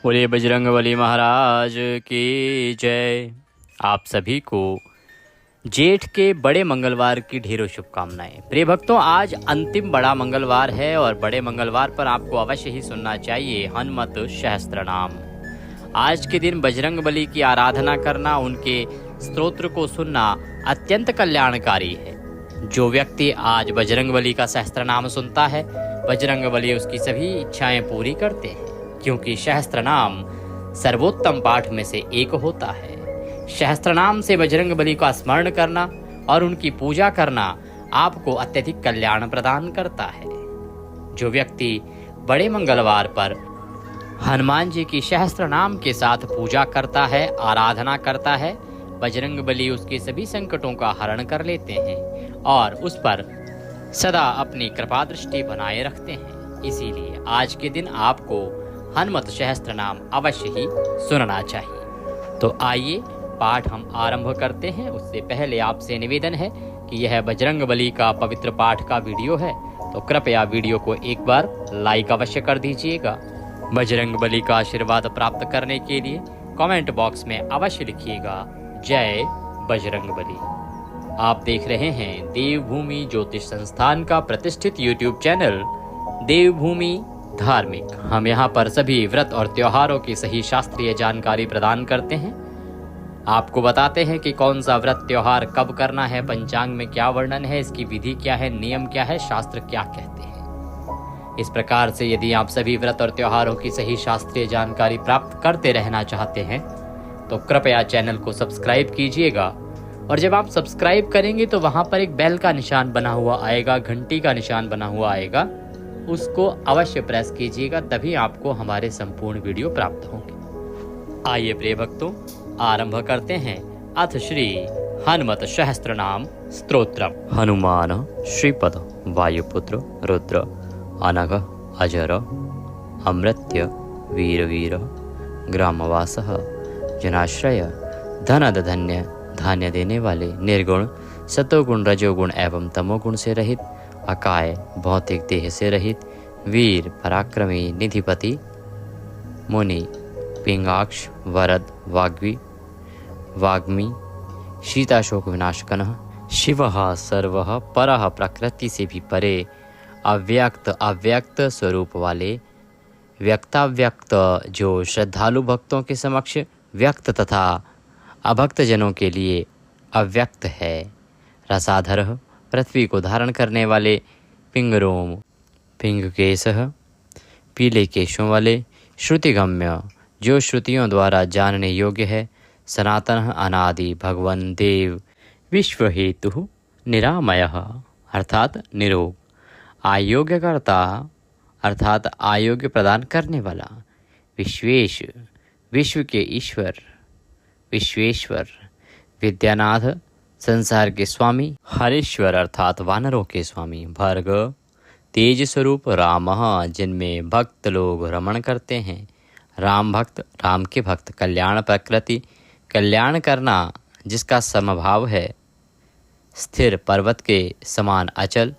बोलिए बजरंगबली महाराज की जय। आप सभी को जेठ के बड़े मंगलवार की ढेरों शुभकामनाएं। प्रिय भक्तों, आज अंतिम बड़ा मंगलवार है और बड़े मंगलवार पर आपको अवश्य ही सुनना चाहिए हनुमत सहस्त्र नाम। आज के दिन बजरंगबली की आराधना करना, उनके स्तोत्र को सुनना अत्यंत कल्याणकारी है। जो व्यक्ति आज बजरंगबली का सहस्त्र नाम सुनता है, बजरंगबली उसकी सभी इच्छाएं पूरी करते हैं, क्योंकि सहस्त्र नाम सर्वोत्तम पाठ में से एक होता है। सहस्त्र नाम से बजरंगबली का स्मरण करना और उनकी पूजा करना आपको अत्यधिक कल्याण प्रदान करता है। जो व्यक्ति बड़े मंगलवार पर हनुमान जी की सहस्त्र नाम के साथ पूजा करता है, आराधना करता है, बजरंगबली उसके सभी संकटों का हरण कर लेते हैं और उस पर सदा अपनी कृपा दृष्टि बनाए रखते हैं। इसीलिए आज के दिन आपको हनुमत सहस्त्र नाम अवश्य ही सुनना चाहिए। तो आइए पाठ हम आरंभ करते हैं। उससे पहले आपसे निवेदन है कि यह बजरंगबली का पवित्र पाठ का वीडियो है, तो कृपया वीडियो को एक बार लाइक अवश्य कर दीजिएगा। बजरंगबली का आशीर्वाद प्राप्त करने के लिए कमेंट बॉक्स में अवश्य लिखिएगा जय बजरंगबली। आप देख रहे हैं देवभूमि ज्योतिष संस्थान का प्रतिष्ठित यूट्यूब चैनल देवभूमि धार्मिक। हम यहाँ पर सभी व्रत और त्योहारों की सही शास्त्रीय जानकारी प्रदान करते हैं। आपको बताते हैं कि कौन सा व्रत त्योहार कब करना है, पंचांग में क्या वर्णन है, इसकी विधि क्या है, नियम क्या है, शास्त्र क्या कहते हैं। इस प्रकार से यदि आप सभी व्रत और त्योहारों की सही शास्त्रीय जानकारी प्राप्त करते रहना चाहते हैं तो कृपया चैनल को सब्सक्राइब कीजिएगा। और जब आप सब्सक्राइब करेंगे तो वहाँ पर एक बेल का निशान बना हुआ आएगा, घंटी का निशान बना हुआ आएगा, उसको अवश्य प्रेस कीजिएगा, तभी आपको हमारे संपूर्ण वीडियो प्राप्त होंगे। आइए प्रिय भक्तों, आरंभ करते हैं अथ श्री हनुमत सहस्त्र नाम स्तोत्रम। हनुमान श्रीपद वायुपुत्र रुद्र अनघ अजर अमृत्य वीर ग्रामवासः जनाश्रय धनद धन्य धान्य देने वाले, निर्गुण सतोगुण रजोगुण एवं तमोगुण से रहित, अकाय भौतिक देह से रहित, वीर पराक्रमी निधिपति मुनि पिंगाक्ष वरद वाग्मी शीताशोक विनाशकनः शिवः सर्वः परः, प्रकृति से भी परे, अव्यक्त स्वरूप वाले, व्यक्ताव्यक्त जो श्रद्धालु भक्तों के समक्ष व्यक्त तथा अभक्त जनों के लिए अव्यक्त है, रसाधर पृथ्वी को धारण करने वाले, पिंगरोम पिंगकेशः पीले केशों वाले, श्रुतिगम्य जो श्रुतियों द्वारा जानने योग्य है, सनातन अनादि भगवन देव, विश्व हेतु निरामयः अर्थात निरोग, आयोग्यकर्ता अर्थात आयोग्य प्रदान करने वाला, विश्वेश विश्व के ईश्वर विश्वेश्वर, विद्यानाथ संसार के स्वामी, हरीश्वर अर्थात वानरों के स्वामी, भर्ग तेज स्वरूप, राम जिनमें भक्त लोग रमण करते हैं, राम भक्त राम के भक्त, कल्याण प्रकृति कल्याण करना जिसका समभाव है, स्थिर पर्वत के समान अचल,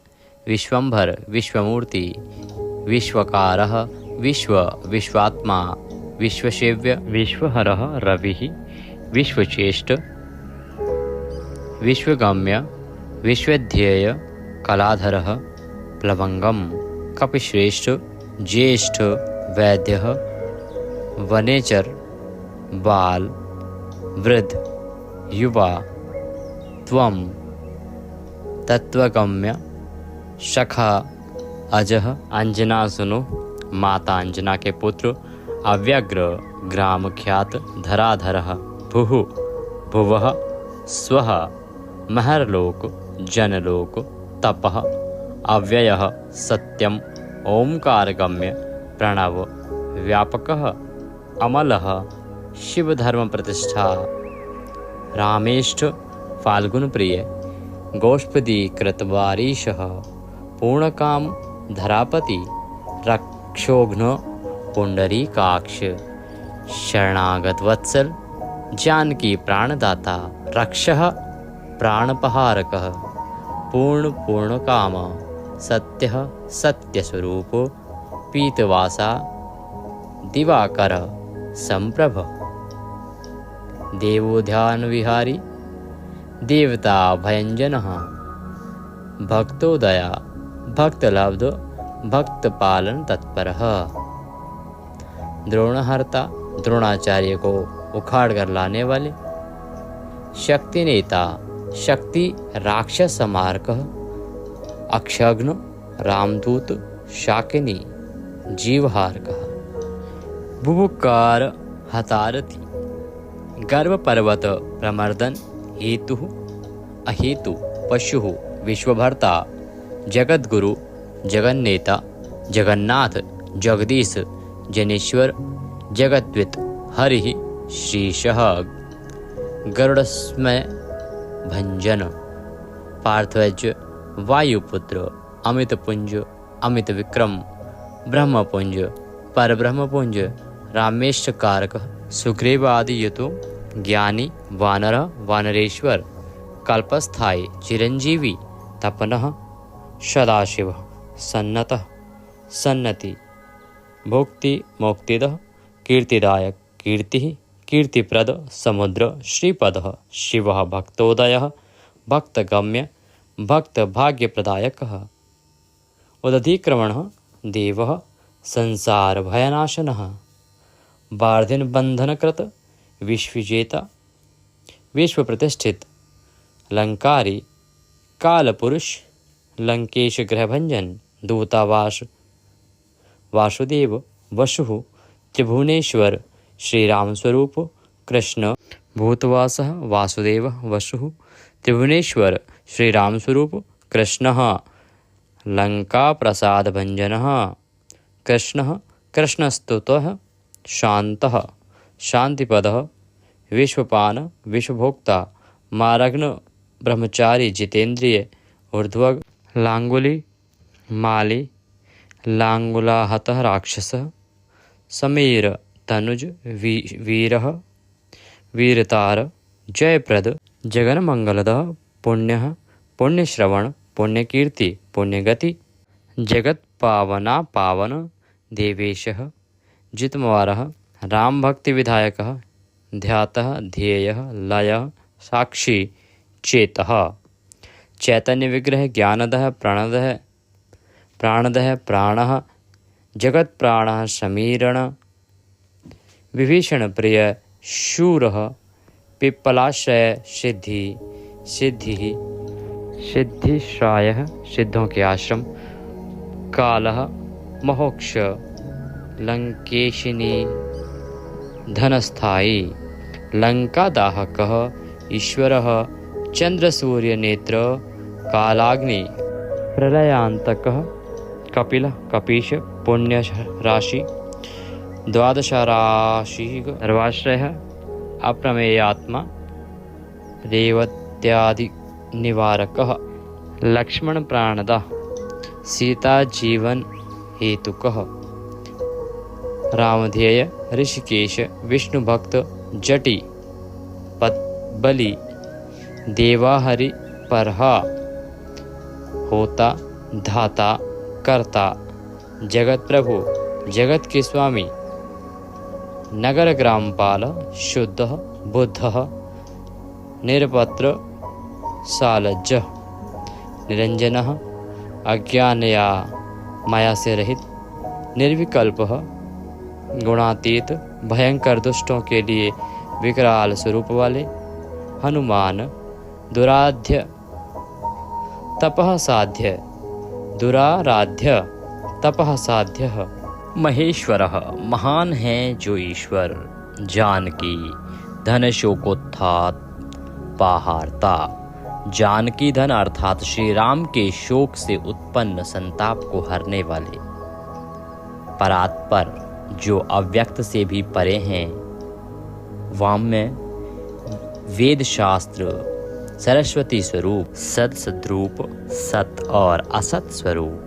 विश्वंभर विश्वमूर्ति, विश्वकारः विश्वात्मा, विश्वसेव्य विश्वहरः रविः, विश्वचेष्ट विश्वगम्य विश्वध्येय, कलाधरः प्लवंगम, कपिश्रेष्ठ ज्येष्ठ, वैद्यः वनेचर, बाल वृद्ध युवा, त्वं तत्वगम्य, शखा अजः अंजना सुनो, माता अंजना के पुत्र, अव्यग्र ग्राम ख्यात, धराधरः भुः भुवः, स्वः महरलोक जनलोक, तपः अव्ययः सत्यम, ओंकारगम्य प्रणव, व्यापकः अमलः शिवधर्म प्रतिष्ठा, रामेष्ठ फाल्गुन प्रिय, गोष्पदी कृतवारीशः, पूर्णकाम धरापति, रक्षोघ्न पुंडरीकाक्ष, शरणागत वत्सल जानकी प्राणदाता, रक्षः प्राणपहारकः, पूर्ण काम, सत्यः सत्यस्वरूप, पीतवासा दिवाकर, संप्रभ देवो ध्यान विहारी देवता भयंजनः भक्तोदया भक्तलब्ध भक्तपालन तत्परः। द्रोणहर्ता द्रोणाचार्य को उखाड़ कर लाने वाले। शक्ति नेता शक्ति राक्षस समारकः अक्षघ्न रामदूत शाकिनी जीवहारकः। बुभुकार हतारति गर्भ पर्वत प्रमर्दन हेतु अहेतु पशु विश्वभर्ता जगद्गुरु जगन्नेता जगन्नाथ जगदीश जनेश्वर जगद्वित हरि श्रीशः गरुड़स्मय भंजन पार्थवज वायुपुत्र अमितपुंज अमित विक्रम ब्रह्मपुंज परब्रह्मपुंज रामेश कारक सुग्रीव आदि युतो ज्ञानी वानर वानरेश्वर कल्पस्थायी चिरंजीवी तपनः सदाशिव सन्नतः सन्नति भोक्ति मोक्तिदः कीर्तिदायक कीर्ति कीर्तिप्रद समुद्र श्रीपदः शिवः भक्तोदयः भक्तगम्य भक्तभाग्यप्रदायकः उदधिक्रमणः देवः संसार भयनाशनः बार्धिन बंधनकृत विश्वविजेता विश्व प्रतिष्ठित लंकारी कालपुरुष लंकेश गृहभंजन दूतावास वासुदेव वसु त्रिभुवनेश्वर श्रीराम स्वरूप कृष्ण भूतवासः वासुदेव वसु त्रिभुवनेश्वर श्रीराम स्वरूप कृष्णः लंका प्रसाद भंजनः कृष्णः कृष्णस्तुतः शांतः शांतिपदः विश्वपान विश्वभोक्ता मारग्न ब्रह्मचारी जितेंद्रिय ऊर्ध्वग लांगुली माली लांगुलाहतः राक्षसः समीर तनुज वीरः वीरतार जयप्रद जगन्मंगलदः पुण्यः पुण्यश्रवण पुण्यकीर्ति पुण्यगति जगत पावना पावन देवेशः जितमवारः राम भक्ति विधायकः ध्यातः ध्येयः लयः साक्षी चेतः चैतन्य विग्रह ज्ञानदः प्राणदः प्राणः जगत प्राणः समीरण विभीषण प्रिय शूरः पिप्पलाश्रय सिद्धि सिद्धिश्रायः सिद्धों के आश्रम कालः महोक्ष लंकेशिनी धनस्थायी लंकादाहकः ईश्वरः चंद्रसूर्यनेत्र कालाग्नि प्रलयांतकः कपिलः कपीश पुण्यराशि द्वादशराशि सर्वाश्रयः अप्रमेयात्मा रेवत्यादि निवारकः लक्ष्मण प्राणदा सीता जीवन हेतुकः रामध्येय ऋषिकेश विष्णु भक्त जटी पद्बली देवाहरि परहा होता धाता कर्ता जगत प्रभु जगत के स्वामी नगर ग्रामपाल शुद्ध बुद्ध निरपत्र सालज्ज निरंजनः अज्ञानया माया से रहित निर्विकल्पः गुणातीत भयंकर दुष्टों के लिए विकराल स्वरूप वाले हनुमान दुराध्य तपः साध्य दुराराध्य तपः साध्य महेश्वरः महान है जो ईश्वर जानकी धन शोकोत्थात पाहारता जानकी धन अर्थात श्री राम के शोक से उत्पन्न संताप को हरने वाले परात्पर जो अव्यक्त से भी परे हैं वाम्य वेद शास्त्र सरस्वती स्वरूप सद सद्रूप सत और असत स्वरूप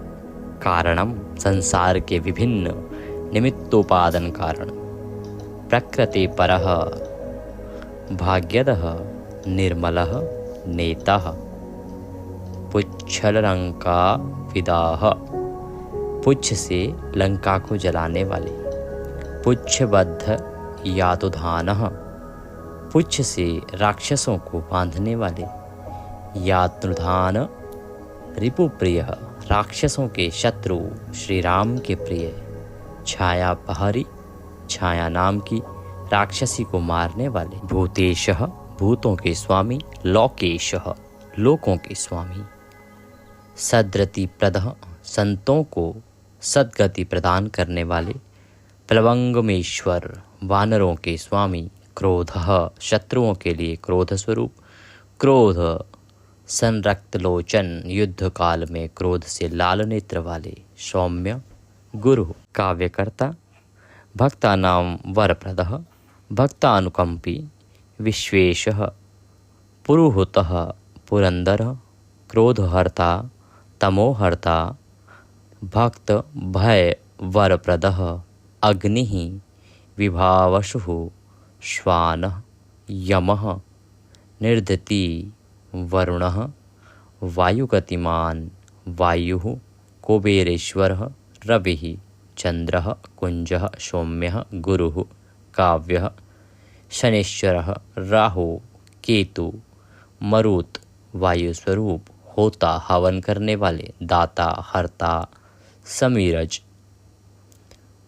कारणम संसार के विभिन्न निमित्तोपादन कारण प्रकृति परः भाग्यदः निर्मलः नेतः पुच्छलंका विदाह पुच्छ से लंका को जलाने वाले पुच्छबद्ध यातुधानः पुच्छ से राक्षसों को बांधने वाले, यातुधान रिपुप्रिय राक्षसों के शत्रु श्री राम के प्रिय, छायापहरी छाया नाम की राक्षसी को मारने वाले, भूतेशः भूतों के स्वामी, लोकेशः लोकों के स्वामी, सद्रति प्रदः संतों को सद्गति प्रदान करने वाले, प्लवंगमेश्वर वानरों के स्वामी, क्रोधः शत्रुओं के लिए क्रोध स्वरूप, क्रोध संरक्त लोचन युद्ध काल में क्रोध से लाल नेत्र वाले, सौम्य गुरु काव्यकर्ता, भक्तानां वरप्रदः भक्तानुकंपी, विश्वेशः पुरुहूतः पुरंदरः, क्रोधहर्ता तमोहर्ता, भक्त भय वरप्रदः अग्निः, विभावशुः श्वानः, यमः निर्दति वरुणः, वायुगतिमान् वायुः, कुबेरेश्वरः रविः, चंद्रः कुंजः, सौम्यः गुरुः, काव्यः शनैश्चरः, राहु केतु, मरुत् वायुस्वरूप, होता हवन करने वाले, दाता हर्ता समीरज,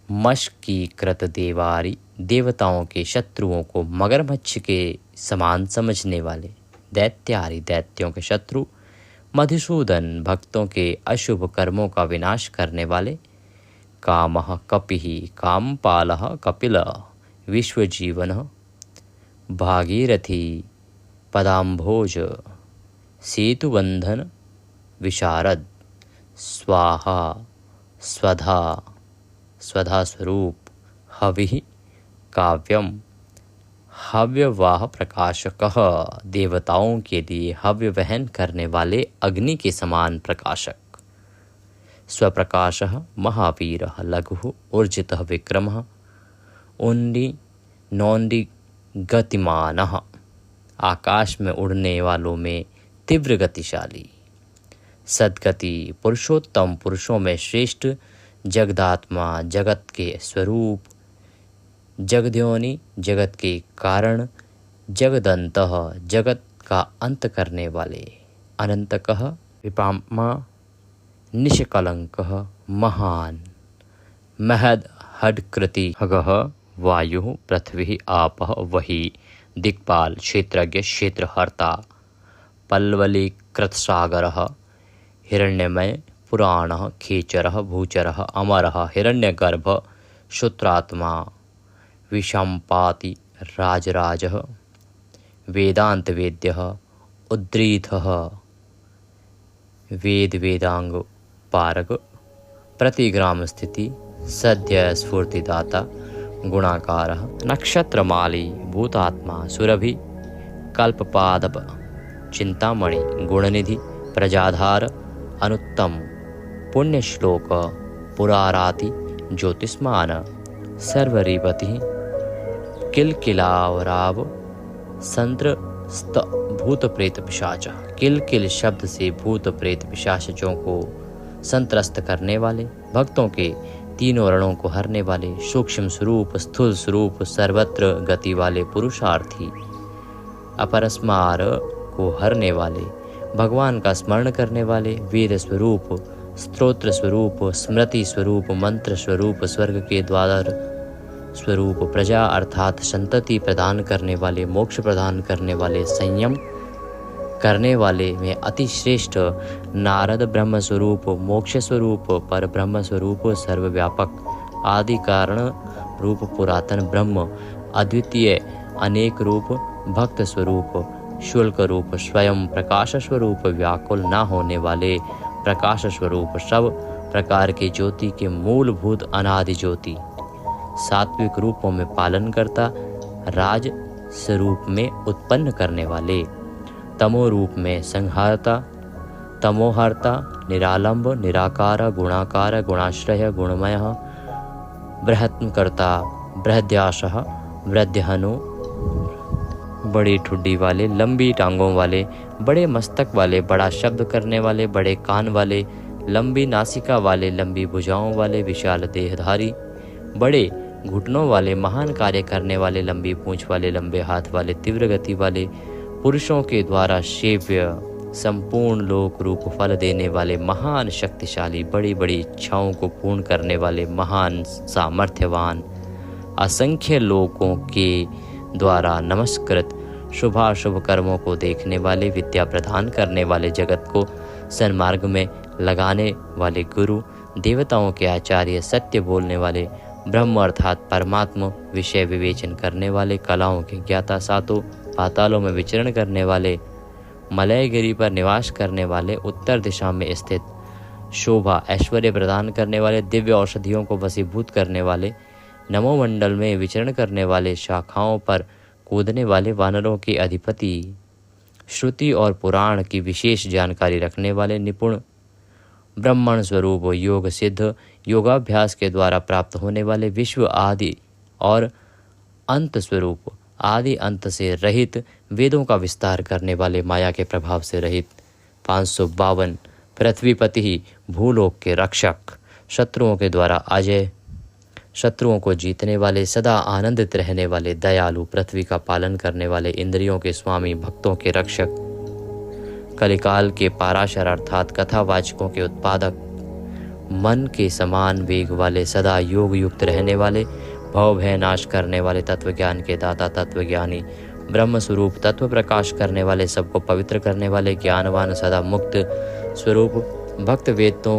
मशकीकृत देवारी देवताओं के शत्रुओं को मगरमच्छ के समान समझने वाले, दैत्यारी दैत्यों के शत्रु, मधुसूदन भक्तों के अशुभ कर्मों का विनाश करने वाले, कामः कपिः कामपालः कपिलः, विश्वजीवनः भागीरथी पदाम्भोज, सेतुबंधन विशारद, स्वाहा स्वधा स्वधा स्वरूप, हविः काव्यम हव्यवाह प्रकाशकः देवताओं के लिए हव्य वहन करने वाले अग्नि के समान प्रकाशक, स्वप्रकाशः महावीरः लघुः ऊर्जितः विक्रमः, उन्डी नौंडी गतिमानः आकाश में उड़ने वालों में तीव्र गतिशाली, सद्गति पुरुषोत्तम पुरुषों में श्रेष्ठ, जगदात्मा जगत के स्वरूप, जगद्योनि जगत के कारण, जगदन्तः जगत का अंत करने वाले, अनंतकः विपामा निष्कलंकः महान, महद हडकृति खगः वायुः पृथ्वी आपः वही, दिक्पाल क्षेत्रज्ञ क्षेत्रहर्ता, पल्वलीकृतसागरः हिरण्यमय पुराणः खेचरः भूचरः अमरः, हिरण्यगर्भ श्रुत्रात्मा, विषम्पाति राजराजः, वेदांत वेद्यः उद्रीतः, वेद वेदांग पारग, प्रतिग्राम स्थिति, सद्य स्फूर्तिदाता, गुणाकारः, नक्षत्रमाली भूतात्मा, सुरभि कल्पपादप, चिंतामणि, गुणनिधि, प्रजाधार, अनुत्तम, पुण्यश्लोक, पुराराति, ज्योतिष्मान, सर्वरीपति, किलकिलावराव, संत्रस्त भूत प्रेत पिशाच, किलकिल शब्द से भूत प्रेत पिशाचों को संत्रस्त करने वाले, भक्तों के तीनों रणों को हरने वाले, सूक्ष्म स्वरूप, स्थूल स्वरूप, सर्वत्र गति वाले पुरुषार्थी, अपरस्मार को हरने वाले, भगवान का स्मरण करने वाले, वेद स्वरूप, स्तोत्र स्वरूप, स्मृति स्वरूप, मंत्र स्वरूप, स्वर्ग के द्वार स्वरूप, प्रजा अर्थात संतति प्रदान करने वाले, मोक्ष प्रदान करने वाले, संयम करने वाले में अति श्रेष्ठ, नारद ब्रह्म स्वरूप, मोक्ष स्वरूप, पर ब्रह्म स्वरूप, सर्वव्यापक, आदि कारण रूप, पुरातन ब्रह्म, अद्वितीय, अनेक रूप, भक्त स्वरूप, शुल्क रूप, स्वयं प्रकाश स्वरूप, व्याकुल न होने वाले, प्रकाश स्वरूप, सब प्रकार के ज्योति के मूलभूत अनादि ज्योति, सात्विक रूपों में पालन करता, राज स्वरूप में उत्पन्न करने वाले, तमो रूप में संहारता, तमोहर्ता, निरालंब, निराकार, गुणाकार, गुणाश्रय, गुणमय, बृहत्कर्ता, बृहद्याशः, वृद्धहनु, बड़ी ठुड्डी वाले, लंबी टांगों वाले, बड़े मस्तक वाले, बड़ा शब्द करने वाले, बड़े कान वाले, लंबी नासिका वाले, लंबी भुजाओं वाले, विशाल देहधारी, बड़े घुटनों वाले, महान कार्य करने वाले, लंबी पूंछ वाले, लंबे हाथ वाले, तीव्र गति वाले, पुरुषों के द्वारा सेव्य, संपूर्ण लोक रूप फल देने वाले, महान शक्तिशाली, बड़ी बड़ी इच्छाओं को पूर्ण करने वाले, महान सामर्थ्यवान, असंख्य लोगों के द्वारा नमस्कृत, शुभाशुभ कर्मों को देखने वाले, विद्या प्रदान करने वाले, जगत को सन्मार्ग में लगाने वाले गुरु, देवताओं के आचार्य, सत्य बोलने वाले, ब्रह्म अर्थात परमात्मा विषय विवेचन करने वाले, कलाओं के ज्ञाता, सातों पातालों में विचरण करने वाले, मलयगिरी पर निवास करने वाले, उत्तर दिशा में स्थित शोभा ऐश्वर्य प्रदान करने वाले, दिव्य औषधियों को वशीभूत करने वाले, नमोमंडल में विचरण करने वाले, शाखाओं पर कूदने वाले, वानरों के अधिपति, श्रुति और पुराण की विशेष जानकारी रखने वाले, निपुण ब्रह्मण स्वरूप, योग सिद्ध, योगाभ्यास के द्वारा प्राप्त होने वाले, विश्व आदि और अंत स्वरूप, आदि अंत से रहित, वेदों का विस्तार करने वाले, माया के प्रभाव से रहित, 552 पृथ्वीपति, भूलोक के रक्षक, शत्रुओं के द्वारा अजय, शत्रुओं को जीतने वाले, सदा आनंदित रहने वाले, दयालु, पृथ्वी का पालन करने वाले, इंद्रियों के स्वामी, भक्तों के रक्षक, कलिकाल के पाराशर अर्थात कथावाचकों के उत्पादक, मन के समान वेग वाले, सदा योग युक्त रहने वाले, भव भय नाश करने वाले, तत्वज्ञान के दाता, तत्वज्ञानी, ब्रह्म स्वरूप, तत्व प्रकाश करने वाले, सबको पवित्र करने वाले, ज्ञानवान, सदा मुक्त स्वरूप, भक्त, वेदों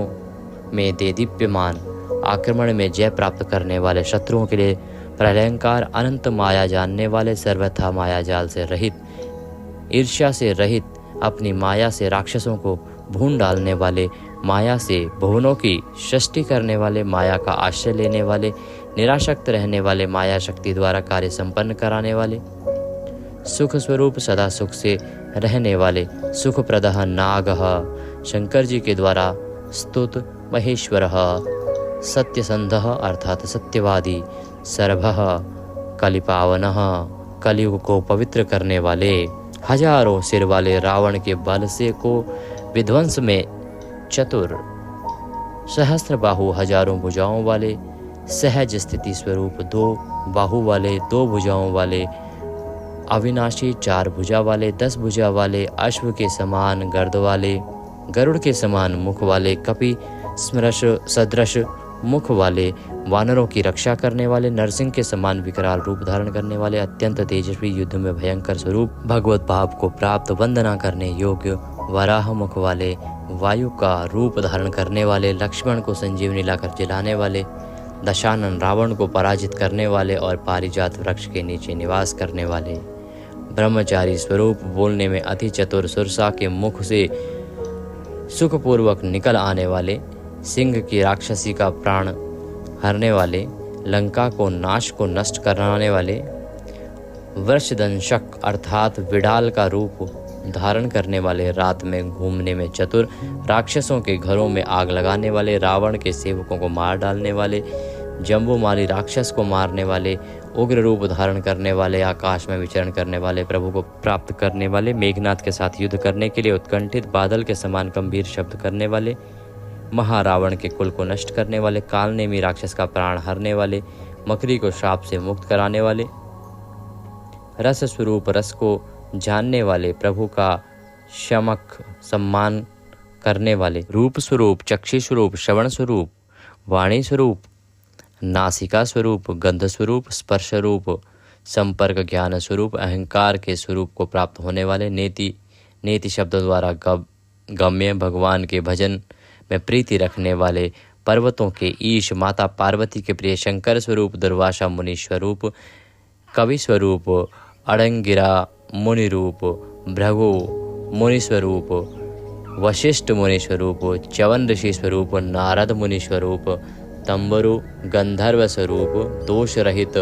में देदीप्यमान, आक्रमण में जय प्राप्त करने वाले, शत्रुओं के लिए प्रलयंकार, अनंत माया जानने वाले, सर्वथा माया जाल से रहित, ईर्ष्या से रहित, अपनी माया से राक्षसों को भून डालने वाले, माया से भुवनों की सृष्टि करने वाले, माया का आश्रय लेने वाले, निराशक्त रहने वाले, माया शक्ति द्वारा कार्य संपन्न कराने वाले, सुख स्वरूप, सदा सुख से रहने वाले, सुख प्रदः नागः, शंकर जी के द्वारा स्तुत महेश्वरः, सत्यसंधः अर्थात सत्यवादी, सर्वः कलिपावनः, कलियुग को पवित्र करने वाले, हजारों सिर वाले, रावण के बल से को विध्वंस में चतुर, सहस्त्र बाहु, हजारों भुजाओं वाले, सहज स्थिति स्वरूप, 2 बाहु वाले, 2 भुजाओं वाले, अविनाशी, 4 भुजा वाले, 10 भुजा वाले, अश्व के समान गर्द वाले, गरुड़ के समान मुख वाले, कपि स्मरश सदृश मुख वाले, वानरों की रक्षा करने वाले, नरसिंह के समान विकराल रूप धारण करने वाले, अत्यंत तेजस्वी, युद्ध में भयंकर स्वरूप, भगवत भाव को प्राप्त, वंदना करने योग्य, वराह मुख वाले, वायु का रूप धारण करने वाले, लक्ष्मण को संजीवनी लाकर जलाने वाले, दशानन, रावण को पराजित करने वाले और पारिजात वृक्ष के नीचे निवास करने वाले, ब्रह्मचारी स्वरूप, बोलने में अति चतुर, सुरसा के मुख से सुखपूर्वक निकल आने वाले, सिंह की राक्षसी का प्राण हरने वाले, लंका को नाश को नष्ट कराने वाले, वृषदंशक अर्थात विडाल का रूप धारण करने वाले, रात में घूमने में चतुर, राक्षसों के घरों में आग लगाने वाले, रावण के सेवकों को मार डालने वाले, जम्बूमाली राक्षस को मारने वाले, उग्र रूप धारण करने वाले, आकाश में विचरण करने वाले, प्रभु को प्राप्त करने वाले, मेघनाथ के साथ युद्ध करने के लिए उत्कंठित, बादल के समान गंभीर शब्द करने वाले, महारावण के कुल को नष्ट करने वाले, कालनेमी राक्षस का प्राण हरने वाले, मकरी को श्राप से मुक्त कराने वाले, रस स्वरूप, रस को जानने वाले, प्रभु का शमक सम्मान करने वाले, रूप स्वरूप, चक्षु स्वरूप, श्रवण स्वरूप, वाणी स्वरूप, नासिका स्वरूप, गंध स्वरूप, स्पर्श रूप, संपर्क ज्ञान स्वरूप, अहंकार के स्वरूप को प्राप्त होने वाले, नेति शब्द द्वारा गम्य, भगवान के भजन में प्रीति रखने वाले, पर्वतों के ईश, माता पार्वती के प्रिय, शंकर स्वरूप, दुर्वासा मुनि स्वरूप, कवि स्वरूप, अड़ंगिरा मुनि रूप, भृगु मुनि स्वरूप, वशिष्ठ मुनि स्वरूप, च्यवन ऋषि स्वरूप, नारद मुनि स्वरूप, तंबरु गंधर्व स्वरूप, दोष रहित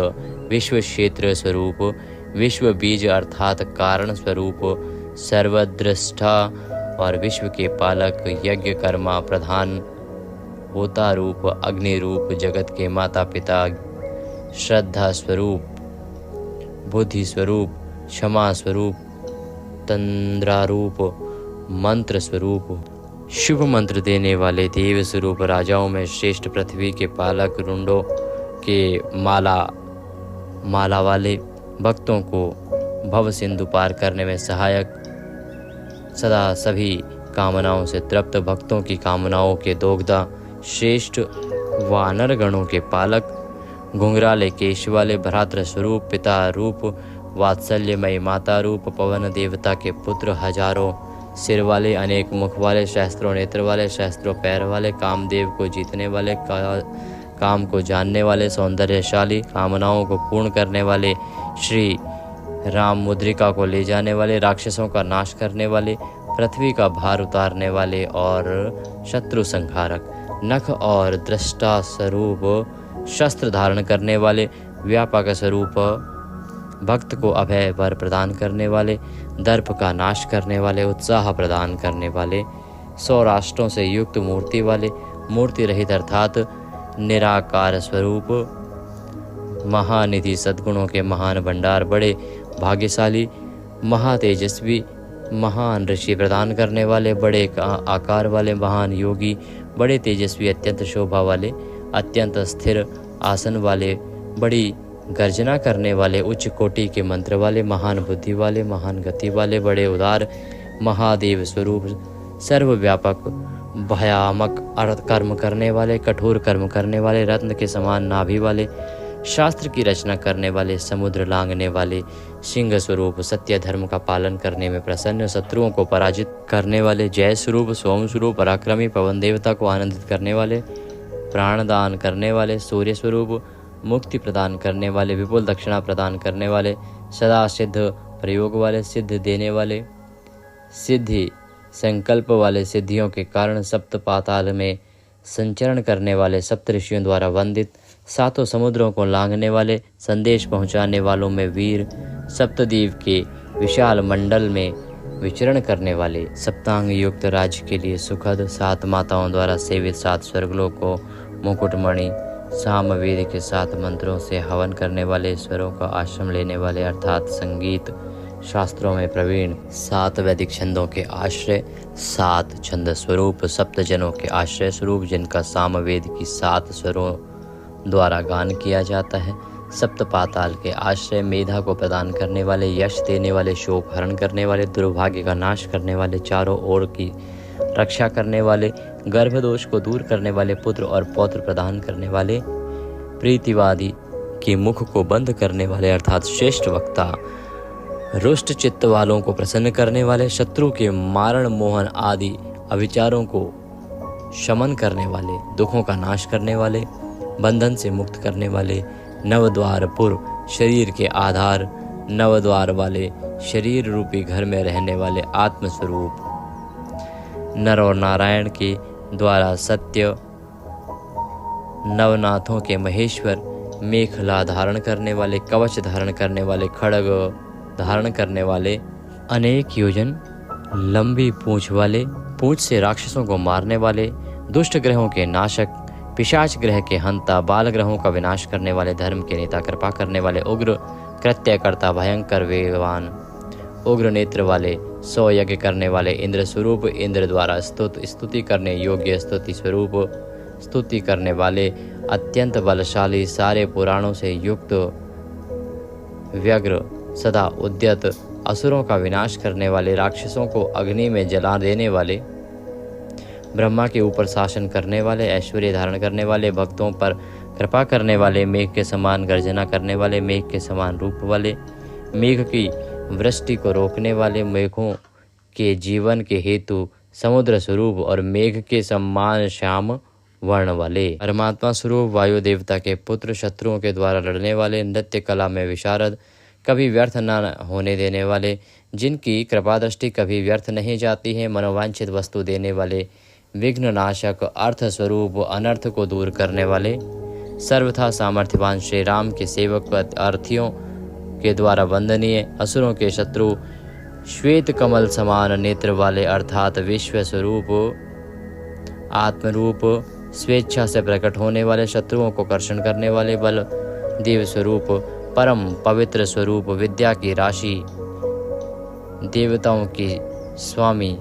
विश्व क्षेत्र स्वरूप, विश्व बीज अर्थात कारण स्वरूप, सर्वदृष्टा और विश्व के पालक, यज्ञ कर्मा प्रधान, होता रूप, अग्नि रूप, जगत के माता पिता, श्रद्धा स्वरूप, बुद्धि स्वरूप, क्षमा स्वरूप, तंद्रारूप, मंत्र स्वरूप, शुभ मंत्र देने वाले, देव स्वरूप, राजाओं में श्रेष्ठ, पृथ्वी के पालक, रुंडो के माला वाले, भक्तों को भव सिंधु पार करने में सहायक, सदा सभी कामनाओं से तृप्त, भक्तों की कामनाओं के दोगदा, श्रेष्ठ वानर गणों के पालक, घुंघराले केश वाले, भ्रातृ स्वरूप, पिता रूप, वात्सल्यमयी माता रूप, पवन देवता के पुत्र, हजारों सिर वाले, अनेक मुख वाले, सहस्त्रों नेत्र वाले, सहस्त्रों पैर वाले, कामदेव को जीतने वाले, काम को जानने वाले, सौंदर्यशाली, कामनाओं को पूर्ण करने वाले, श्री राम मुद्रिका को ले जाने वाले, राक्षसों का नाश करने वाले, पृथ्वी का भार उतारने वाले और शत्रु संहारक, नख और दृष्टा स्वरूप, शस्त्र धारण करने वाले, व्यापक स्वरूप, भक्त को अभय वर प्रदान करने वाले, दर्प का नाश करने वाले, उत्साह प्रदान करने वाले, 100 राष्ट्रों से युक्त मूर्ति वाले, मूर्ति रहित अर्थात निराकार स्वरूप, महानिधि, सद्गुणों के महान भंडार, बड़े भाग्यशाली, महातेजस्वी, महान ऋषि प्रदान करने वाले, बड़े आकार वाले, महान योगी, बड़े तेजस्वी, अत्यंत शोभा वाले, अत्यंत स्थिर आसन वाले, बड़ी गर्जना करने वाले, उच्च कोटि के मंत्र वाले, महान बुद्धि वाले, महान गति वाले, बड़े उदार, महादेव स्वरूप, सर्वव्यापक, भयामक कर्म करने वाले, कठोर कर्म करने वाले, रत्न के समान नाभि वाले, शास्त्र की रचना करने वाले, समुद्र लांघने वाले, सिंह स्वरूप, सत्य धर्म का पालन करने में प्रसन्न, शत्रुओं को पराजित करने वाले, जय स्वरूप, सोम स्वरूप, पराक्रमी, पवन देवता को आनंदित करने वाले, प्राण दान करने वाले, सूर्य स्वरूप, मुक्ति प्रदान करने वाले, विपुल दक्षिणा प्रदान करने वाले, सदा सिद्ध प्रयोग वाले, सिद्ध देने वाले, सिद्धि संकल्प वाले, सिद्धियों के कारण सप्त पाताल में संचरण करने वाले, सप्त ऋषियों द्वारा वंदित, सातों समुद्रों को लांघने वाले, संदेश पहुंचाने वालों में वीर, सप्तद्वीप के विशाल मंडल में विचरण करने वाले, सप्तांग युक्त राज्य के लिए सुखद, 7 माताओं द्वारा सेवित, 7 स्वर्गलोक को मुकुटमणि, सामवेद के 7 मंत्रों से हवन करने वाले, ईश्वरों का आश्रम लेने वाले अर्थात संगीत शास्त्रों में प्रवीण, 7 वैदिक छंदों के आश्रय, 7 छंद स्वरूप, सप्तजनों के आश्रय स्वरूप, जिनका सामवेद की 7 स्वरों द्वारा गान किया जाता है, सप्त पाताल के आश्रय, मेधा को प्रदान करने वाले, यश देने वाले, शोक हरण करने वाले, दुर्भाग्य का नाश करने वाले, चारों ओर की रक्षा करने वाले, गर्भदोष को दूर करने वाले, पुत्र और पौत्र प्रदान करने वाले, प्रीतिवादी के मुख को बंद करने वाले अर्थात श्रेष्ठ वक्ता, रुष्ट चित्त वालों को प्रसन्न करने वाले, शत्रु के मारण मोहन आदि अविचारों को शमन करने वाले, दुखों का नाश करने वाले, बंधन से मुक्त करने वाले, नवद्वारपुर शरीर के आधार, नवद्वार वाले, शरीर रूपी घर में रहने वाले, आत्मस्वरूप, नर और नारायण के द्वारा सत्य, नवनाथों के महेश्वर, मेखला धारण करने वाले, कवच धारण करने वाले, खड़ग धारण करने वाले, अनेक योजन लंबी पूंछ वाले, पूंछ से राक्षसों को मारने वाले, दुष्ट ग्रहों के नाशक, पिशाच ग्रह के हंता, बाल ग्रहों का विनाश करने वाले, धर्म के नेता, कृपा करने वाले, उग्र कृत्यकर्ता, भयंकर वेगवान, उग्र नेत्र वाले, 100 यज्ञ करने वाले, इंद्र स्वरूप, इंद्र द्वारा स्तुति करने योग्य, स्तुति स्वरूप, स्तुति करने वाले, अत्यंत बलशाली, सारे पुराणों से युक्त, व्यग्र, सदा उद्यत, असुरों का विनाश करने वाले, राक्षसों को अग्नि में जला देने वाले, ब्रह्मा के ऊपर शासन करने वाले, ऐश्वर्य धारण करने वाले, भक्तों पर कृपा करने वाले, मेघ के समान गर्जना करने वाले, मेघ के समान रूप वाले, मेघ की वृष्टि को रोकने वाले, मेघों के जीवन के हेतु समुद्र स्वरूप और मेघ के समान श्याम वर्ण वाले, परमात्मा स्वरूप, वायु देवता के पुत्र, शत्रुओं के द्वारा लड़ने वाले, नृत्य कला में विशारद, कभी व्यर्थ न होने देने वाले, जिनकी कृपा दृष्टि कभी व्यर्थ नहीं जाती है, मनोवांछित वस्तु देने वाले, विघ्न नाशक, अर्थ स्वरूप, अनर्थ को दूर करने वाले, सर्वथा सामर्थ्यवान, श्री राम के सेवक, अर्थियों के द्वारा वंदनीय, असुरों के शत्रु, श्वेत कमल समान नेत्र वाले अर्थात विश्व स्वरूप, आत्मरूप, स्वेच्छा से प्रकट होने वाले, शत्रुओं को कर्षण करने वाले, बल देव स्वरूप, परम पवित्र स्वरूप, विद्या की राशि, देवताओं की स्वामी,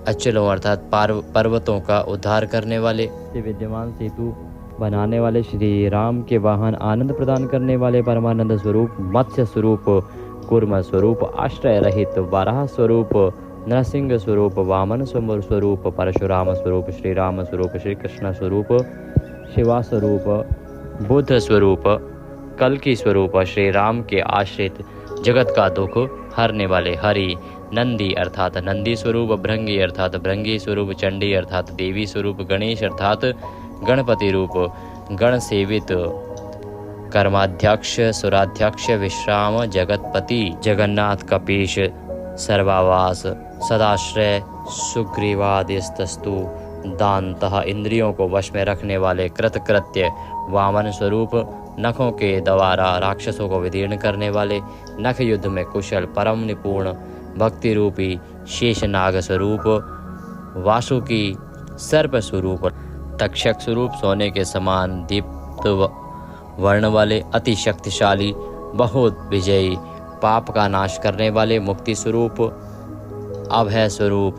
अचलों अर्थात पर्वतों का उद्धार करने वाले, विद्यमान सेतु, बनाने वाले, श्री राम के वाहन, आनंद प्रदान करने वाले, परमानंद स्वरूप, मत्स्य स्वरूप, कूर्म स्वरूप, आश्रय रहित, वाराह स्वरूप, नरसिंह स्वरूप, वामन स्वरूप, परशुराम स्वरूप, श्री राम स्वरूप, श्री कृष्ण स्वरूप, शिवा स्वरूप, बुद्ध स्वरूप, कल्कि स्वरूप, श्री राम के आश्रित, जगत का दुख हरने वाले, हरि, नंदी अर्थात नंदी स्वरूप, भृंगी अर्थात भृंगी स्वरूप, चंडी अर्थात देवी स्वरूप, गणेश अर्थात गणपति रूप, गण सेवित, कर्माध्यक्ष, सुराध्यक्ष, विश्राम, जगतपति, जगन्नाथ, कपीश, सर्वावास, सदाश्रय, सुग्रीवादिस्तस्तु, दानतः, इंद्रियों को वश में रखने वाले, कृतकृत्य, वामन स्वरूप, नखों के द्वारा राक्षसों को विदीर्ण करने वाले, नख युद्ध में कुशल, परम निपुण, भक्ति रूपी, शेषनाग स्वरूप, वासुकी, सर्प स्वरूप, तक्षक स्वरूप, सोने के समान दीप्त वर्ण वाले, अति शक्तिशाली, बहुत विजयी, पाप का नाश करने वाले, मुक्ति स्वरूप, अभय स्वरूप,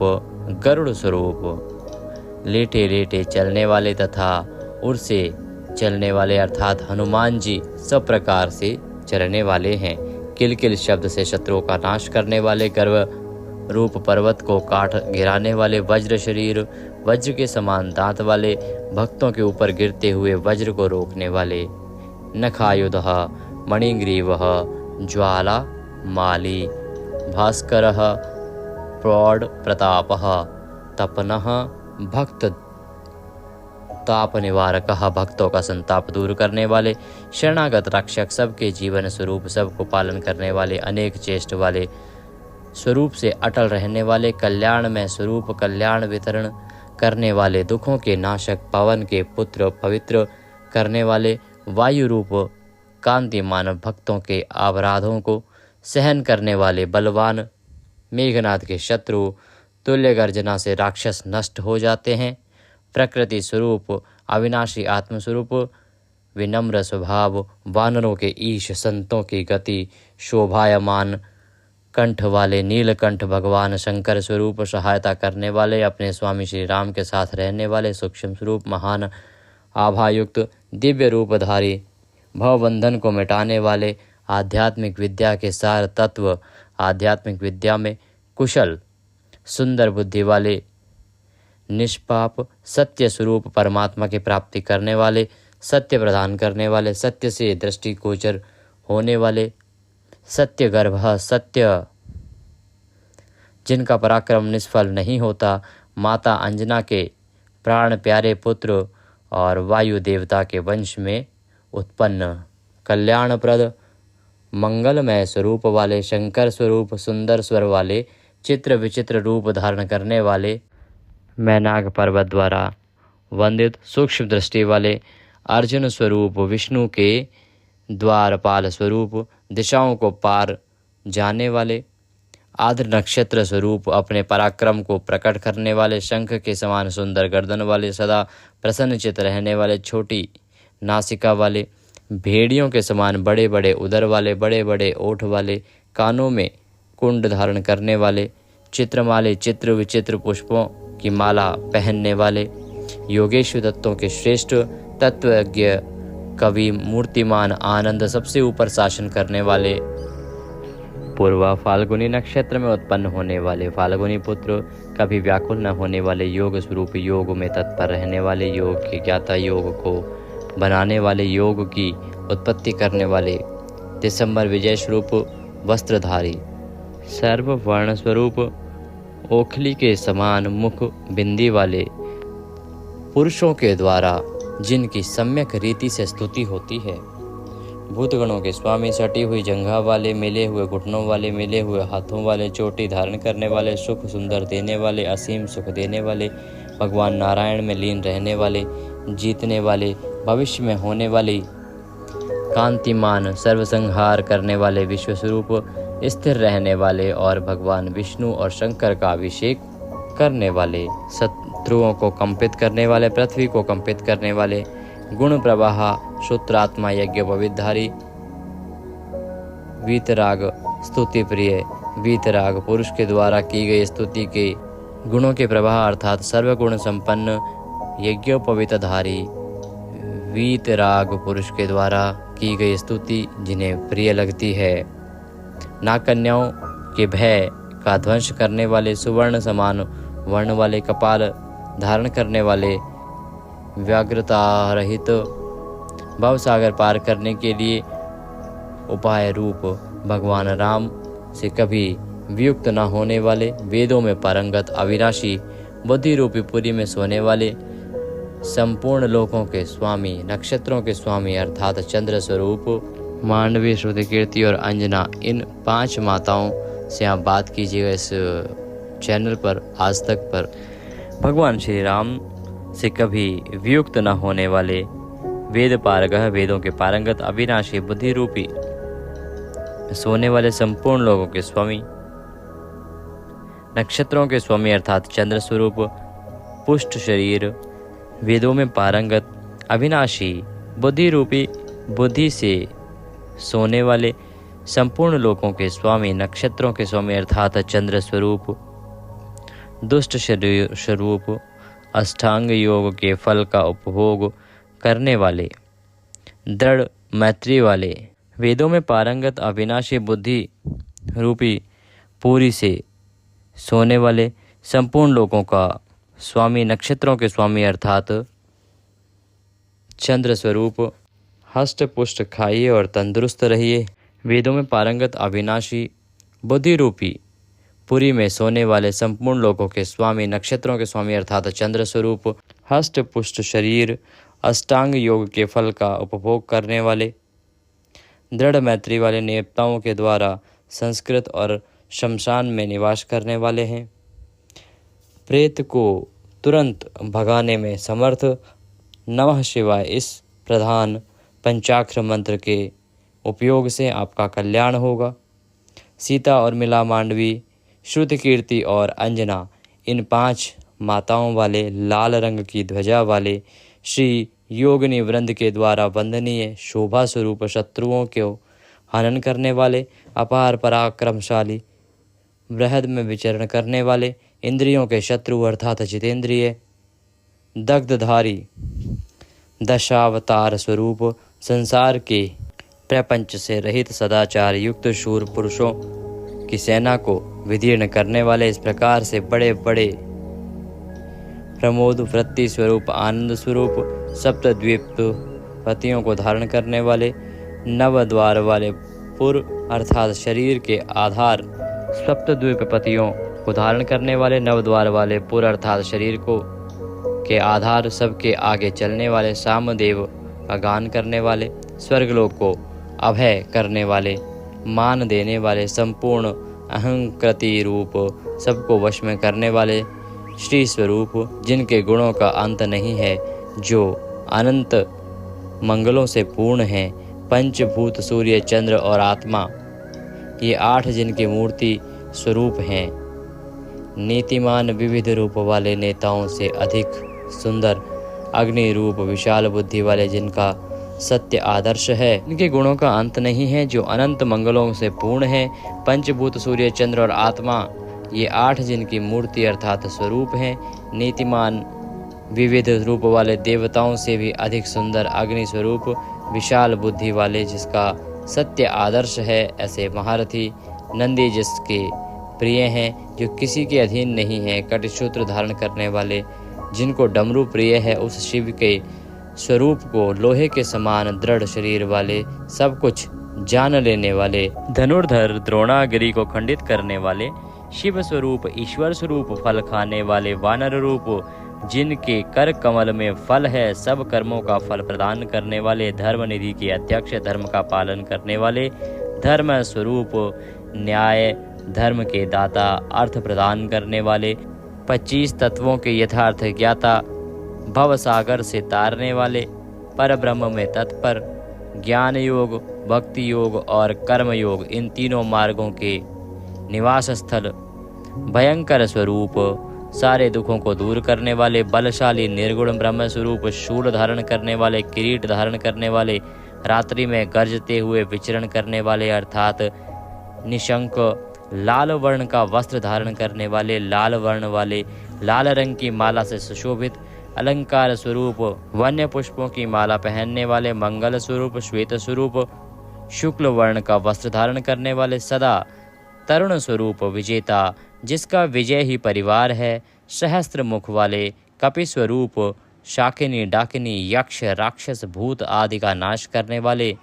गरुड़ स्वरूप, लेटे लेटे चलने वाले तथा उड़ से चलने वाले अर्थात हनुमान जी सब प्रकार से चलने वाले हैं। किलकिल शब्द से शत्रुओं का नाश करने वाले, गर्व रूप पर्वत को काट गिराने वाले, वज्र शरीर, वज्र के समान दांत वाले, भक्तों के ऊपर गिरते हुए वज्र को रोकने वाले, नखायुधः, मणिग्रीवः, ज्वाला माली, भास्करः, प्रौढ़ प्रतापः, तपनः, भक्त ताप निवारकः, भक्तों का संताप दूर करने वाले, शरणागत रक्षक, सबके जीवन स्वरूप, सबको पालन करने वाले, अनेक चेष्ट वाले, स्वरूप से अटल रहने वाले, कल्याण में स्वरूप, कल्याण वितरण करने वाले, दुखों के नाशक, पवन के पुत्र, पवित्र करने वाले, वायु रूप, कांतिमान, भक्तों के अपराधों को सहन करने वाले, बलवान, मेघनाथ के शत्रु, तुल्य गर्जना से राक्षस नष्ट हो जाते हैं, प्रकृति स्वरूप, अविनाशी आत्मस्वरूप, विनम्र स्वभाव, वानरों के ईश, संतों की गति, शोभायमान कंठ वाले, नीलकंठ, भगवान शंकर स्वरूप, सहायता करने वाले, अपने स्वामी श्री राम के साथ रहने वाले, सूक्ष्म स्वरूप, महान आभायुक्त, दिव्य रूपधारी, भवबंधन को मिटाने वाले, आध्यात्मिक विद्या के सार तत्व, आध्यात्मिक विद्या में कुशल, सुंदर बुद्धि वाले, निष्पाप, सत्य स्वरूप, परमात्मा की प्राप्ति करने वाले, सत्य प्रदान करने वाले, सत्य से दृष्टिगोचर होने वाले, सत्य गर्भ, सत्य जिनका पराक्रम निष्फल नहीं होता, माता अंजना के प्राण प्यारे पुत्र और वायु देवता के वंश में उत्पन्न, कल्याणप्रद, मंगलमय स्वरूप वाले, शंकर स्वरूप, सुंदर स्वर वाले, चित्र विचित्र रूप धारण करने वाले, मैनाग पर्वत द्वारा वंदित, सूक्ष्म दृष्टि वाले, अर्जुन स्वरूप, विष्णु के द्वारपाल स्वरूप, दिशाओं को पार जाने वाले, आद्र नक्षत्र स्वरूप, अपने पराक्रम को प्रकट करने वाले, शंख के समान सुंदर गर्दन वाले, सदा प्रसन्नचित रहने वाले, छोटी नासिका वाले, भेड़ियों के समान बड़े बड़े उदर वाले, बड़े बड़े ओठ वाले, कानों में कुंड धारण करने वाले, चित्रमाले, चित्र विचित्र पुष्पों की माला पहनने वाले, योगेश्वर दत्तों के श्रेष्ठ, तत्वज्ञ, कवि, मूर्तिमान, आनंद, सबसे ऊपर शासन करने वाले, पूर्वा फाल्गुनी नक्षत्र में उत्पन्न होने वाले, फाल्गुनी पुत्र, कभी व्याकुल न होने वाले, योग स्वरूप, योग में तत्पर रहने वाले, योग के ज्ञाता, योग को बनाने वाले, योग की उत्पत्ति करने वाले, दिसंबर विजय स्वरूप, वस्त्रधारी, सर्व वर्ण स्वरूप, ओखली के समान मुख बिंदी वाले, पुरुषों के द्वारा जिनकी सम्यक रीति से स्तुति होती है, भूतगणों के स्वामी, सटी हुई जंघा वाले, मिले हुए घुटनों वाले, मिले हुए हाथों वाले, चोटी धारण करने वाले, सुख सुंदर देने वाले, असीम सुख देने वाले, भगवान नारायण में लीन रहने वाले, जीतने वाले, भविष्य में होने वाली, कांतिमान, सर्वसंहार करने वाले, विश्व स्वरूप, स्थिर रहने वाले और भगवान विष्णु और शंकर का अभिषेक करने वाले, शत्रुओं को कंपित करने वाले, पृथ्वी को कंपित करने वाले, गुण प्रवाह, शुत्रात्मा, यज्ञ पवित्रधारी, वीतराग, स्तुति प्रिय, वीतराग, पुरुष के द्वारा की गई स्तुति के गुणों के प्रवाह अर्थात सर्वगुण संपन्न, यज्ञोपवीतधारी, वीतराग पुरुष के द्वारा की गई स्तुति जिन्हें प्रिय लगती है। नागकन्याओं के भय का ध्वंस करने वाले, सुवर्ण समान वर्ण वाले, कपाल धारण करने वाले, व्याग्रता रहित, भवसागर पार करने के लिए उपाय रूप भगवान राम से कभी वियुक्त न होने वाले, वेदों में पारंगत, अविनाशी, बुद्धि रूपी पुरी में सोने वाले, संपूर्ण लोकों के स्वामी, नक्षत्रों के स्वामी अर्थात चंद्र स्वरूप मांडवी, श्रुति कीर्ति और अंजना, इन 5 माताओं से आप बात कीजिएगा इस चैनल पर, आज तक पर। भगवान श्री राम से कभी वियुक्त न होने वाले, वेद पारगह, वेदों के पारंगत, अविनाशी, बुद्धि रूपी सोने वाले, संपूर्ण लोगों के स्वामी, नक्षत्रों के स्वामी अर्थात चंद्र स्वरूप, पुष्ट शरीर, वेदों में पारंगत, अविनाशी, बुद्धि रूपी बुद्धि से सोने वाले, संपूर्ण लोकों के स्वामी, नक्षत्रों के स्वामी अर्थात चंद्र स्वरूप, दुष्ट शरीर स्वरूप, अष्टांग योग के फल का उपभोग करने वाले, दृढ़ मैत्री वाले, वेदों में पारंगत, अविनाशी, बुद्धि रूपी पूरी से सोने वाले, संपूर्ण लोकों का स्वामी, नक्षत्रों के स्वामी अर्थात चंद्र स्वरूप, हष्ट पुष्ट खाइए और तंदुरुस्त रहिए, वेदों में पारंगत, अविनाशी, बुद्धि रूपी पुरी में सोने वाले, संपूर्ण लोकों के स्वामी, नक्षत्रों के स्वामी अर्थात चंद्र स्वरूप, हष्ट पुष्ट शरीर, अष्टांग योग के फल का उपभोग करने वाले, दृढ़ मैत्री वाले, नेवताओं के द्वारा संस्कृत और शमशान में निवास करने वाले हैं, प्रेत को तुरंत भगाने में समर्थ, नमः शिवाय इस प्रधान पंचाक्षर मंत्र के उपयोग से आपका कल्याण होगा। सीता और मिला मांडवी, श्रुति कीर्ति और अंजना, इन 5 माताओं वाले, लाल रंग की ध्वजा वाले, श्री योगिनी वृंद के द्वारा वंदनीय, शोभा स्वरूप, शत्रुओं को हनन करने वाले, अपार पराक्रमशाली, बृहद में विचरण करने वाले, इंद्रियों के शत्रु अर्थात जितेंद्रिय, दग्धधारी, दशावतार स्वरूप, संसार के प्रपंच से रहित, सदाचार युक्त शूर पुरुषों की सेना को विदीर्ण करने वाले, इस प्रकार से बड़े बड़े प्रमोद वृत्ति स्वरूप, आनंद स्वरूप, सप्तद्वीप पतियों को धारण करने वाले, नव द्वार वाले पुर अर्थात शरीर के आधार, सप्तद्वीप पतियों को धारण करने वाले, नव द्वार वाले पुर अर्थात शरीर को के आधार, सबके आगे चलने वाले, सामदेव का गान करने वाले, स्वर्गलोक को अभय करने वाले, मान देने वाले, संपूर्ण अहंकृति रूप, सबको वश में करने वाले, श्री स्वरूप, जिनके गुणों का अंत नहीं है, जो अनंत मंगलों से पूर्ण हैं, पंचभूत, सूर्य, चंद्र और आत्मा, ये 8 जिनकी मूर्ति स्वरूप हैं, नीतिमान, विविध रूप वाले, नेताओं से अधिक सुंदर, अग्नि रूप, विशाल बुद्धि वाले, जिनका सत्य आदर्श है, इनके गुणों का अंत नहीं है, जो अनंत मंगलों से पूर्ण है, पंचभूत, सूर्य, चंद्र और आत्मा, ये 8 जिनकी मूर्ति अर्थात स्वरूप हैं, नीतिमान, विविध रूप वाले, देवताओं से भी अधिक सुंदर, अग्नि स्वरूप, विशाल बुद्धि वाले, जिसका सत्य आदर्श है, ऐसे महारथी नंदी जिसके प्रिय हैं, जो किसी के अधीन नहीं है, कटसूत्र धारण करने वाले, जिनको डमरू प्रिय है, उस शिव के स्वरूप को लोहे के समान दृढ़ शरीर वाले, सब कुछ जान लेने वाले, धनुर्धर, द्रोणागिरी को खंडित करने वाले, शिव स्वरूप, ईश्वर स्वरूप, फल खाने वाले, वानर रूप, जिनके कर कमल में फल है, सब कर्मों का फल प्रदान करने वाले, धर्म निधि के अध्यक्ष, धर्म का पालन करने वाले, धर्म स्वरूप, न्याय धर्म के दाता, अर्थ प्रदान करने वाले, 25 तत्वों के यथार्थ ज्ञाता, भव सागर से तारने वाले, पर ब्रह्म में तत्पर, ज्ञान योग, भक्ति योग और कर्म योग, इन तीनों मार्गों के निवास स्थल, भयंकर स्वरूप, सारे दुखों को दूर करने वाले, बलशाली, निर्गुण ब्रह्म स्वरूप, शूल धारण करने वाले, किरीट धारण करने वाले, रात्रि में गरजते हुए विचरण करने वाले अर्थात निशंक, लाल वर्ण का वस्त्र धारण करने वाले, लाल वर्ण वाले, लाल रंग की माला से सुशोभित, अलंकार स्वरूप वन्य पुष्पों की माला पहनने वाले, मंगल स्वरूप श्वेत स्वरूप शुक्ल वर्ण का वस्त्र धारण करने वाले, सदा तरुण स्वरूप विजेता जिसका विजय ही परिवार है, सहस्त्र मुख वाले कपि स्वरूप शाकिनी डाकिनी यक्ष राक्षस भूत आदि का नाश करने वाले,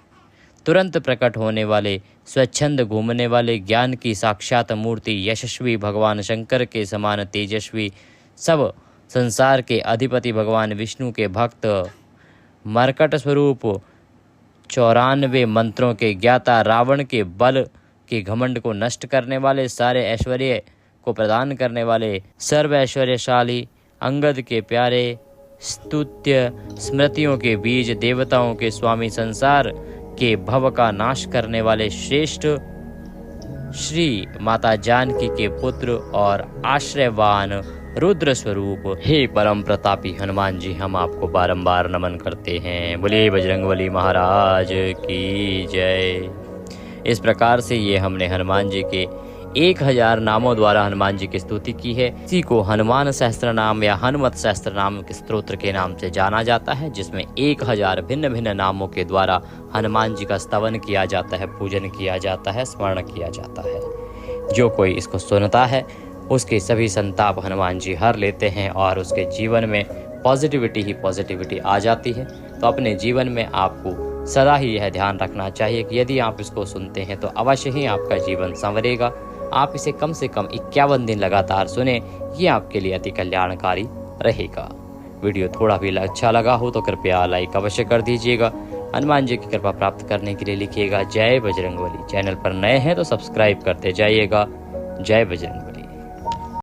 तुरंत प्रकट होने वाले, स्वच्छंद घूमने वाले, ज्ञान की साक्षात मूर्ति, यशस्वी भगवान शंकर के समान तेजस्वी, सब संसार के अधिपति भगवान विष्णु के भक्त, मरकट स्वरूप 94 मंत्रों के ज्ञाता, रावण के बल के घमंड को नष्ट करने वाले, सारे ऐश्वर्य को प्रदान करने वाले, सर्व ऐश्वर्यशाली, अंगद के प्यारे, स्तुत्य स्मृतियों के बीज, देवताओं के स्वामी, संसार के भव का नाश करने वाले, श्रेष्ठ श्री माता जानकी के पुत्र और आश्रयवान रुद्र स्वरूप, हे परम प्रतापी हनुमान जी, हम आपको बारंबार नमन करते हैं। बोले बजरंगबली महाराज की जय। इस प्रकार से ये हमने हनुमान जी के 1000 नामों द्वारा हनुमान जी की स्तुति की है। इसी को हनुमान सहस्त्र नाम या हनुमत सहस्त्र नाम के स्तोत्र के नाम से जाना जाता है, जिसमें 1000 भिन्न भिन्न नामों के द्वारा हनुमान जी का स्तवन किया जाता है, पूजन किया जाता है, स्मरण किया जाता है। जो कोई इसको सुनता है उसके सभी संताप हनुमान जी हर लेते हैं और उसके जीवन में पॉजिटिविटी ही पॉजिटिविटी आ जाती है। तो अपने जीवन में आपको सदा ही यह ध्यान रखना चाहिए कि यदि आप इसको सुनते हैं तो अवश्य ही आपका जीवन संवरेगा। आप इसे कम से कम 51 दिन लगातार सुने, ये आपके लिए अति कल्याणकारी रहेगा। वीडियो थोड़ा भी अच्छा लगा हो तो कृपया लाइक अवश्य कर दीजिएगा। हनुमान जी की कृपा प्राप्त करने के लिए लिखिएगा जय बजरंगबली। चैनल पर नए हैं तो सब्सक्राइब करते जाइएगा। जय बजरंगबली।